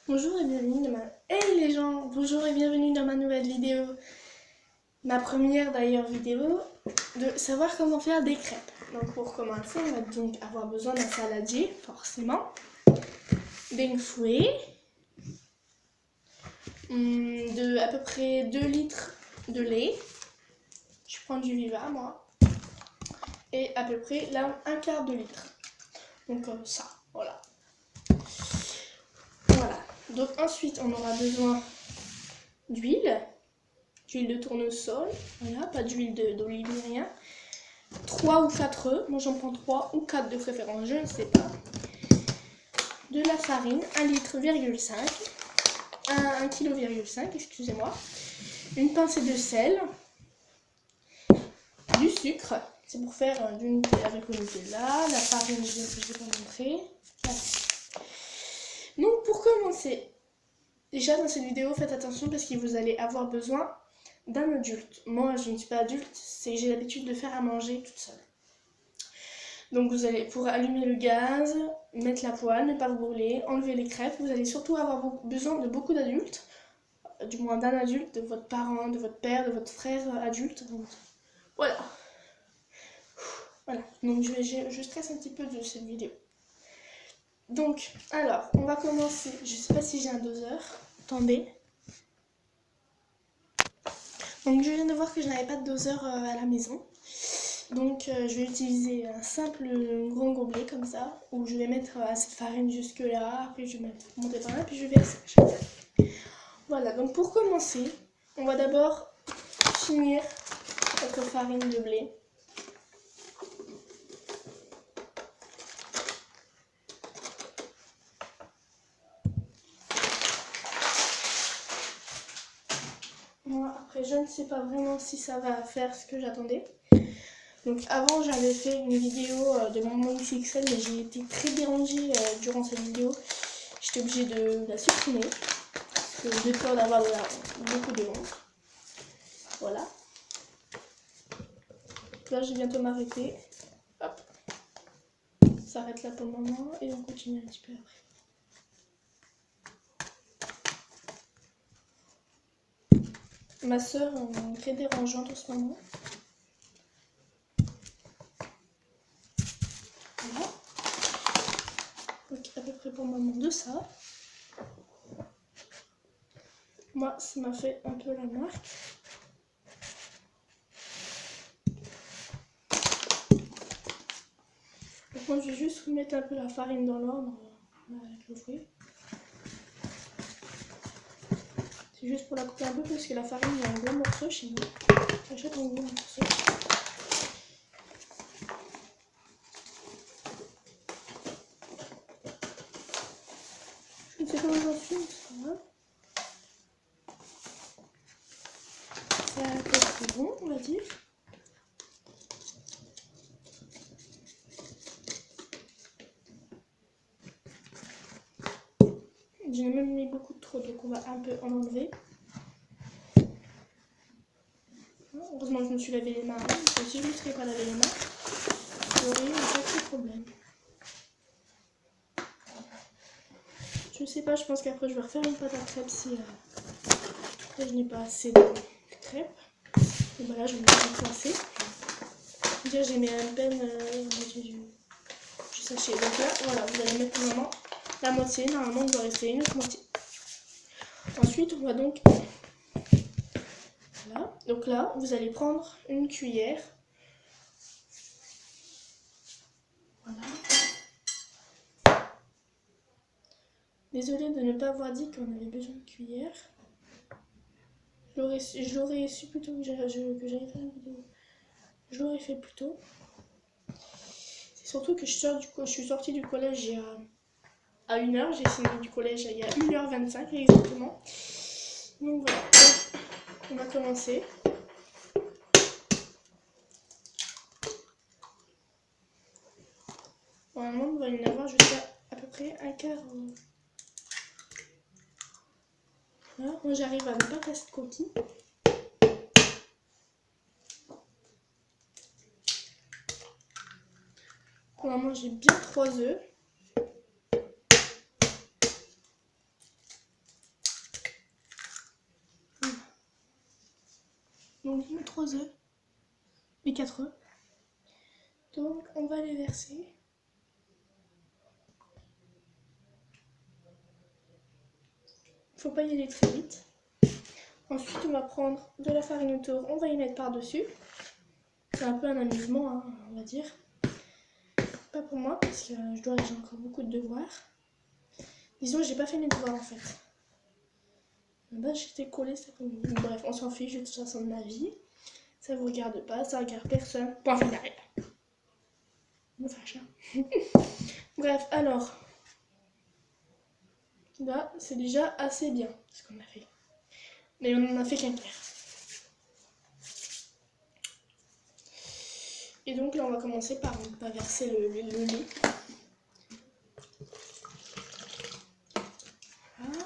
Bonjour et bienvenue dans ma... Hey les gens, bonjour et bienvenue dans ma nouvelle vidéo. Ma première d'ailleurs vidéo de savoir comment faire des crêpes. Donc pour commencer, on va donc avoir besoin d'un saladier, forcément, d'un fouet, de à peu près 2 litres de lait. Je prends du Viva moi. Et à peu près là, un quart de litre. Donc comme ça, voilà. Voilà. Donc ensuite, on aura besoin d'huile de tournesol, voilà, pas d'huile d'olive ni rien. 3 ou 4 œufs, moi j'en prends 3 ou 4 de préférence, je ne sais pas. De la farine, 1,5 litre, 1,5 kg, excusez-moi. Une pincée de sel, du sucre, c'est pour faire du Nutella avec le Nutella, la farine, je ne vais pas montrer. Voilà. Donc pour commencer, déjà dans cette vidéo, faites attention parce que vous allez avoir besoin d'un adulte. Moi, je ne suis pas adulte, c'est que j'ai l'habitude de faire à manger toute seule. Donc vous allez, pour allumer le gaz, mettre la poêle, ne pas vous brûler, enlever les crêpes. Vous allez surtout avoir besoin de beaucoup d'adultes, du moins d'un adulte, de votre parent, de votre père, de votre frère adulte. Voilà. Voilà, donc je stresse un petit peu de cette vidéo. Donc, alors, on va commencer. Je sais pas si j'ai un doseur. Attendez. Donc je viens de voir que je n'avais pas de doseur à la maison. Donc je vais utiliser un simple grand gobelet comme ça, où je vais mettre cette farine jusque là, après je vais monter par là, puis je vais verser à chaque fois. Voilà, donc pour commencer, on va d'abord finir notre farine de blé. Moi, après je ne sais pas vraiment si ça va faire ce que j'attendais. Donc avant j'avais fait une vidéo de mon XXL, mais j'ai été très dérangée durant cette vidéo. J'étais obligée de la supprimer, parce que j'ai peur d'avoir beaucoup de honte. Voilà. Là je vais bientôt m'arrêter. Hop. Ça s'arrête là pour le moment et on continue un petit peu après. Ma soeur est très dérangeante en ce moment. Voilà. Donc à peu près pour le moment de ça. Moi ça m'a fait un peu la marque. Donc moi je vais juste remettre un peu la farine dans l'ordre avec le fouet. C'est juste pour la couper un peu parce que la farine il y a un gros morceau chez moi. J'achète un gros morceau. Je ne sais pas où j'en suis, mais ça va. C'est à peu près bon, on va dire. J'ai même mis beaucoup de trop, donc on va un peu en enlever. Heureusement que je me suis lavé les mains, parce que si je ne me serais pas lavé les mains, j'aurais eu un sacré problème. Je sais pas, je pense qu'après je vais refaire une pâte à crêpes si je n'ai pas assez de crêpes. Et voilà, je vais me coincer. Déjà j'ai mis à peine du sachet. Donc là, voilà, vous allez mettre normalement la moitié. Normalement, il doit rester une autre moitié. Ensuite, on va donc... Voilà. Donc là, vous allez prendre une cuillère. Voilà. Désolée de ne pas avoir dit qu'on avait besoin de cuillère. Je l'aurais su plus tôt que j'allais faire une vidéo. Je l'aurais fait plus tôt. C'est surtout que je suis sortie du collège il y a 1h. J'ai fini du collège il y a 1h25 exactement. Donc voilà. On va commencer. Normalement, on va y en avoir jusqu'à à peu près un quart. Là, moi j'arrive à ne pas casser de coquille. Pour le moment, j'ai bien 3 œufs. 4 œufs. Les 4 œufs. Donc on va les verser. Faut pas y aller très vite. Ensuite on va prendre de la farine autour, on va y mettre par-dessus. C'est un peu un amusement, hein, on va dire. Pas pour moi parce que j'ai encore beaucoup de devoirs. Disons que j'ai pas fait mes devoirs en fait. Là j'étais collée cet après-midi. Bref, on s'en fiche de toute façon de ma vie. Ça vous regarde pas, ça regarde personne. Point final. Me fâche, hein. Bref, alors. Là, c'est déjà assez bien ce qu'on a fait. Mais on en a fait qu'un quart. Et donc là, on va commencer par verser le lait. Voilà.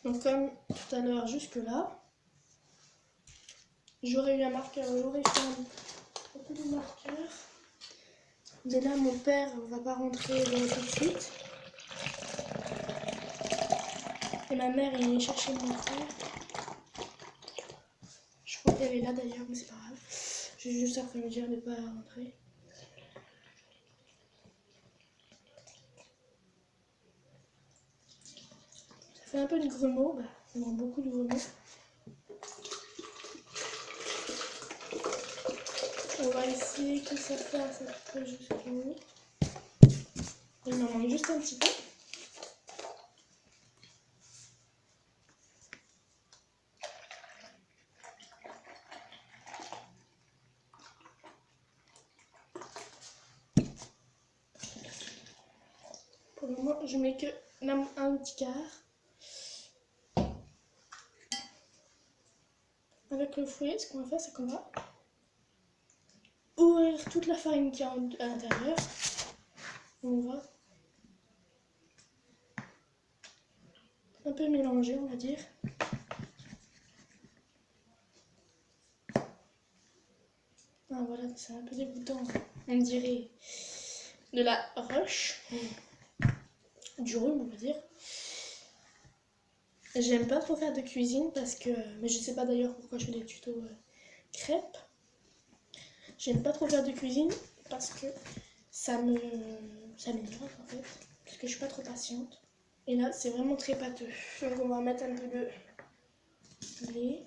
Donc comme tout à l'heure, jusque là, j'aurais eu un marqueur, j'aurais fait un peu de marqueur. Mais là, mon père ne va pas rentrer tout de suite. Et ma mère, il est chercher mon frère. Je crois qu'elle est là d'ailleurs, mais c'est pas grave. J'ai juste après me dire de ne pas rentrer. Ça fait un peu de grumeaux, non, beaucoup de grumeaux. On va essayer que ça fasse à peu près jusqu'au bout. Il m'en manque juste un petit peu. Pour le moment, je mets que un petit quart. Avec le fouet, ce qu'on va faire, c'est qu'on va ouvrir toute la farine qui est à l'intérieur. On va un peu mélanger, on va dire. Ah voilà, c'est un peu dégoûtant. On dirait de la roche. Du rhum, on va dire. J'aime pas trop faire de cuisine parce que... Mais je sais pas d'ailleurs pourquoi je fais des tutos crêpes. J'aime pas trop faire de cuisine parce que ça m'énerve en fait. Parce que je suis pas trop patiente. Et là, c'est vraiment très pâteux. Donc on va mettre un peu de lait.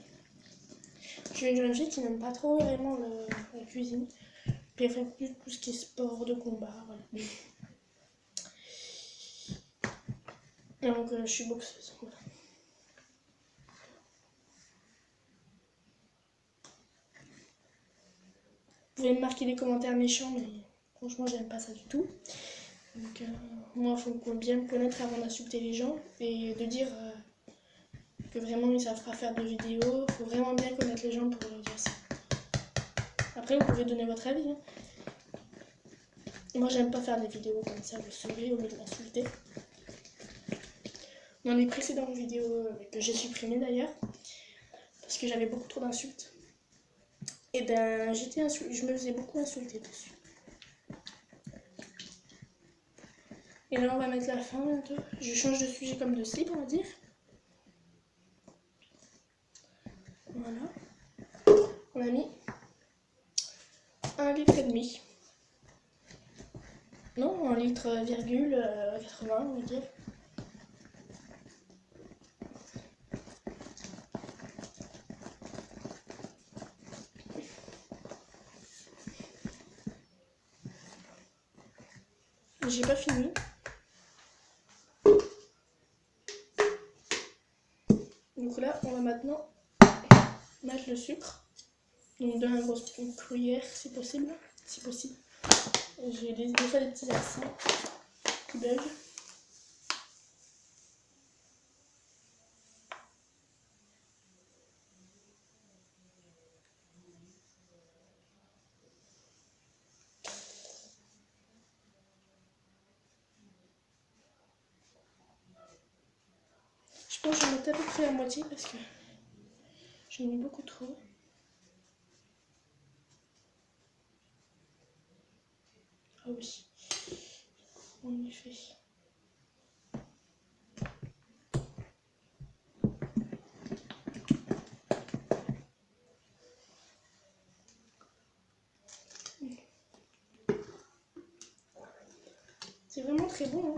Je suis une jeune fille qui n'aime pas trop vraiment la cuisine. Puis elle fait plus tout ce qui est sport, de combat, voilà. Donc je suis boxeuse, voilà. Vous pouvez me marquer des commentaires méchants, mais franchement j'aime pas ça du tout. Donc moi il faut bien me connaître avant d'insulter les gens et de dire que vraiment ils savent pas faire de vidéos. Il faut vraiment bien connaître les gens pour leur dire ça. Après vous pouvez donner votre avis. Hein. Moi j'aime pas faire des vidéos comme ça, vous saurez, au lieu de m'insulter. Dans les précédentes vidéos que j'ai supprimées d'ailleurs, parce que j'avais beaucoup trop d'insultes, et ben je me faisais beaucoup insulter dessus. Et là on va mettre la fin bientôt. Je change de sujet comme de slip on va dire. Voilà. On a mis 1,5 litre. Non, 1,80 litre, on va dire. J'ai pas fini. Donc là, on va maintenant mettre le sucre. Donc de la grosse cuillère si possible. Si possible. J'ai des fois des petits accents qui bug. Je pense que j'en ai à peu près la moitié parce que j'en ai mis beaucoup trop. Ah oui, en effet. C'est vraiment très bon. Hein.